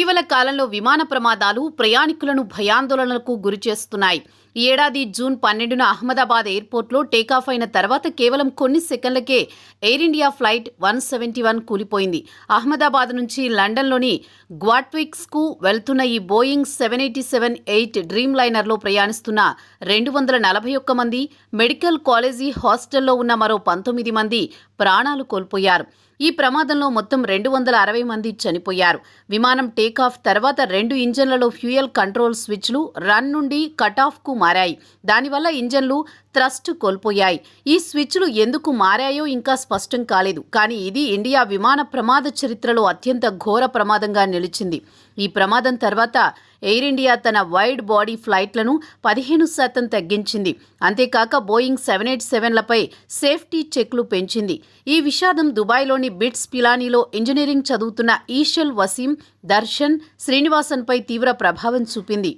ఇటీవల కాలంలో విమాన ప్రమాదాలు ప్రయాణికులను భయాందోళనలకు గురిచేస్తున్నాయి. ఈ ఏడాది జూన్ 12న అహ్మదాబాద్ ఎయిర్పోర్ట్లో టేకాఫ్ అయిన తర్వాత కేవలం కొన్ని సెకన్లకే ఎయిర్ ఇండియా ఫ్లైట్ 171 కూలిపోయింది. అహ్మదాబాద్ నుంచి లండన్లోని గ్వాట్విక్స్కు వెళ్తున్న ఈ బోయింగ్ 787-8 డ్రీమ్ లైనర్లో ప్రయాణిస్తున్న 241 మంది, మెడికల్ కాలేజీ హాస్టల్లో ఉన్న మరో 19 మంది ప్రాణాలు కోల్పోయారు. ఈ ప్రమాదంలో మొత్తం 260 మంది చనిపోయారు. విమానం టేకాఫ్ తర్వాత 2 ఇంజన్లలో ఫ్యూయల్ కంట్రోల్ స్విచ్లు రన్ నుండి కటాఫ్కు మారాయి. దానివల్ల ఇంజన్లు థ్రస్ట్ కోల్పోయాయి. ఈ స్విచ్లు ఎందుకు మారాయో ఇంకా స్పష్టం కాలేదు. కానీ ఇది ఇండియా విమాన ప్రమాద చరిత్రలో అత్యంత ఘోర ప్రమాదంగా నిలిచింది. ఈ ప్రమాదం తర్వాత ఎయిర్ ఇండియా తన వైడ్ బాడీ ఫ్లైట్లను 15% తగ్గించింది. అంతేకాక బోయింగ్ 787లపై సేఫ్టీ చెక్లు పెంచింది. ఈ విషాదం దుబాయ్లోని బిట్స్ పిలానీలో ఇంజనీరింగ్ చదువుతున్న ఈషల్ వసీం, దర్శన్ శ్రీనివాసన్పై తీవ్ర ప్రభావం చూపింది.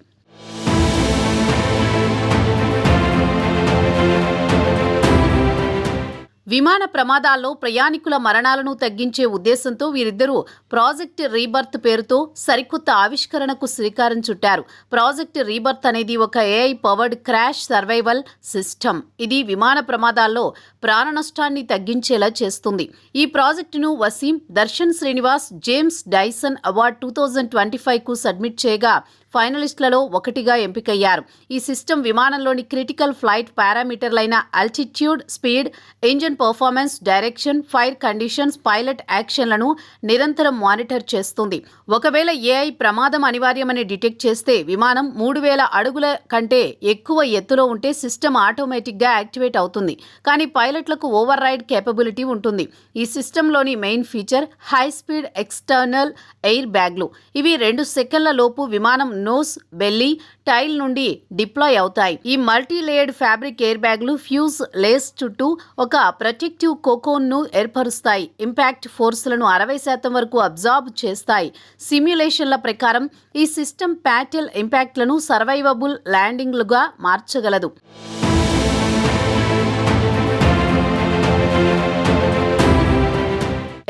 విమాన ప్రమాదాల్లో ప్రయాణికుల మరణాలను తగ్గించే ఉద్దేశంతో వీరిద్దరూ ప్రాజెక్ట్ రీబర్త్ పేరుతో సరికొత్త ఆవిష్కరణకు శ్రీకారం చుట్టారు. ప్రాజెక్ట్ రీబర్త్ అనేది ఒక AI powered crash survival system. ఇది విమాన ప్రమాదాల్లో ప్రాణ నష్టాన్ని తగ్గించేలా చేస్తుంది. ఈ ప్రాజెక్టును Waseem, Darshan Srinivas James Dyson award 2025కు సబ్మిట్ చేయగా ఫైనలిస్టులలో ఒకటిగా ఎంపికయ్యారు. ఈ సిస్టమ్ విమానంలోని క్రిటికల్ ఫ్లైట్ పారామీటర్లైన altitude, speed, engine performance, direction, fire conditions, pilot యాక్షన్లను నిరంతరం మానిటర్ చేస్తుంది. ఒకవేళ ఏఐ ప్రమాదం అనివార్యమని డిటెక్ట్ చేస్తే విమానం 3000 అడుగుల కంటే ఎక్కువ ఎత్తులో ఉంటే సిస్టమ్ ఆటోమేటిక్గా యాక్టివేట్ అవుతుంది. కానీ పైలట్లకు ఓవర్ రైడ్ కేపబిలిటీ ఉంటుంది. ఈ సిస్టంలోని main feature high speed external air బ్యాగ్లు. ఇవి 2 సెకన్ల లోపు విమానం నోస్, బెల్లీ, టైల్ నుండి డిప్లాయ్ అవుతాయి. ఈ మల్టీ లేయర్డ్ ఫ్యాబ్రిక్ ఎయిర్ బ్యాగ్లు ఫ్యూజ్ లేస్ చుట్టూ ఒక ప్రొటెక్టివ్ కోకోన్ను ఏర్పరుస్తాయి. ఇంపాక్ట్ ఫోర్స్లను 60% వరకు అబ్జార్బ్ చేస్తాయి. సిమ్యులేషన్ల ప్రకారం ఈ సిస్టమ్ ప్యాటెల్ ఇంపాక్ట్లను సర్వైవబుల్ ల్యాండింగ్లుగా మార్చగలదు.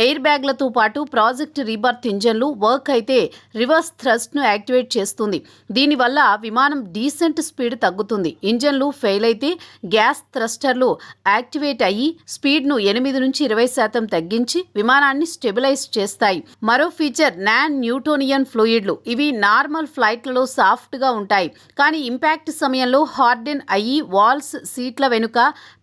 ఎయిర్ బ్యాగ్లతో పాటు ప్రాజెక్ట్ రీబర్త్ ఇంజన్లు వర్క్ అయితే రివర్స్ థ్రస్ట్ను యాక్టివేట్ చేస్తుంది. దీనివల్ల విమానం డీసెంట్ స్పీడ్ తగ్గుతుంది. ఇంజన్లు ఫెయిల్ అయితే గ్యాస్ థ్రస్టర్లు యాక్టివేట్ అయ్యి స్పీడ్ను 8 నుంచి 20% తగ్గించి విమానాన్ని స్టెబిలైజ్ చేస్తాయి. మరో ఫీచర్ నాన్ న్యూటోనియన్ ఫ్లూయిడ్లు. ఇవి నార్మల్ ఫ్లైట్లలో సాఫ్ట్గా ఉంటాయి, కానీ ఇంపాక్ట్ సమయంలో హార్డెన్ అయ్యి వాల్స్, సీట్ల వెనుక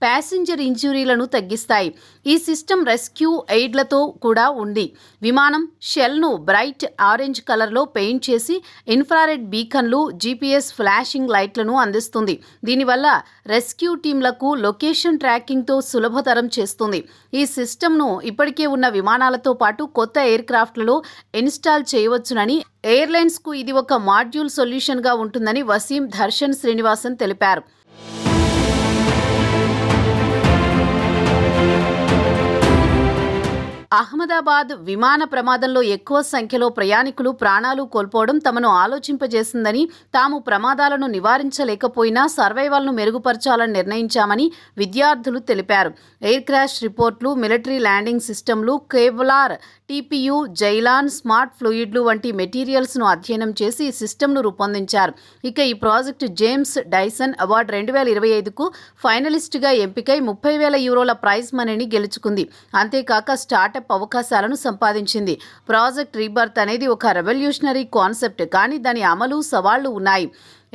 ప్యాసింజర్ ఇంజురీలను తగ్గిస్తాయి. ఈ సిస్టమ్ రెస్క్యూ ఎయిడ్లతో కూడా ఉంది. విమానం షెల్ను బ్రైట్ ఆరెంజ్ కలర్లో పెయింట్ చేసి ఇన్ఫ్రారెడ్ బీకన్లు, జీపీఎస్ ఫ్లాషింగ్ లైట్లను అందిస్తుంది. దీనివల్ల రెస్క్యూ టీంలకు లొకేషన్ ట్రాకింగ్తో సులభతరం చేస్తుంది. ఈ సిస్టమ్ను ఇప్పటికే ఉన్న విమానాలతో పాటు కొత్త ఎయిర్ క్రాఫ్ట్లలో ఇన్స్టాల్ చేయవచ్చునని, ఎయిర్లైన్స్కు ఇది ఒక మాడ్యూల్ సొల్యూషన్గా ఉంటుందని వసీం, దర్శన్ శ్రీనివాసన్ తెలిపారు. అహ్మదాబాద్ విమాన ప్రమాదంలో ఎక్కువ సంఖ్యలో ప్రయాణికులు ప్రాణాలు కోల్పోవడం తమను ఆలోచింపజేసిందని, తాము ప్రమాదాలను నివారించలేకపోయినా సర్వైవల్ను మెరుగుపరచాలని నిర్ణయించామని విద్యార్థులు తెలిపారు. ఎయిర్ క్రాష్ రిపోర్ట్లు, మిలిటరీ ల్యాండింగ్ సిస్టమ్లు, కేవ్లార్, టీపీయూ, జైలాన్, స్మార్ట్ ఫ్లూయిడ్లు వంటి మెటీరియల్స్ను అధ్యయనం చేసి ఈ సిస్టమ్ను రూపొందించారు. ఇక ఈ ప్రాజెక్టు జేమ్స్ డైసన్ అవార్డు 2025కు ఫైనలిస్టుగా ఎంపికై 30,000 యూరోల ప్రైజ్ మనీని గెలుచుకుంది. అంతేకాక స్టార్టప్ అవకాశాలను సంపాదించింది. ప్రాజెక్ట్ రీబర్త్ అనేది ఒక రెవల్యూషనరీ కాన్సెప్ట్, కానీ దాని అమలు సవాళ్లు ఉన్నాయి.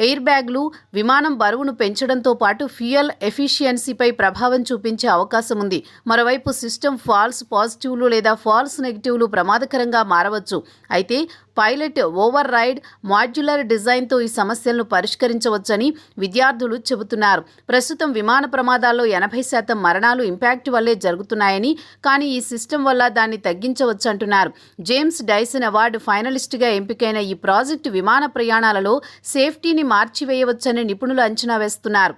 ఎయిర్ బ్యాగ్లు విమానం బరువును పెంచడంతో పాటు ఫ్యూయల్ ఎఫిషియన్సీపై ప్రభావం చూపించే అవకాశం ఉంది. మరోవైపు సిస్టమ్ ఫాల్స్ పాజిటివ్లు లేదా ఫాల్స్ నెగిటివ్లు ప్రమాదకరంగా మారవచ్చు. అయితే పైలట్ ఓవర్ రైడ్ మాడ్యులర్ డిజైన్తో ఈ సమస్యలను పరిష్కరించవచ్చని విద్యార్థులు చెబుతున్నారు. ప్రస్తుతం విమాన ప్రమాదాల్లో 80% మరణాలు ఇంపాక్ట్ వల్లే జరుగుతున్నాయని, కానీ ఈ సిస్టమ్ వల్ల దాన్ని తగ్గించవచ్చంటున్నారు. జేమ్స్ డైసన్ అవార్డు ఫైనలిస్టుగా ఎంపికైన ఈ ప్రాజెక్టు విమాన ప్రయాణాలలో సేఫ్టీని మార్చివేయవచ్చని నిపుణులు అంచనా వేస్తున్నారు.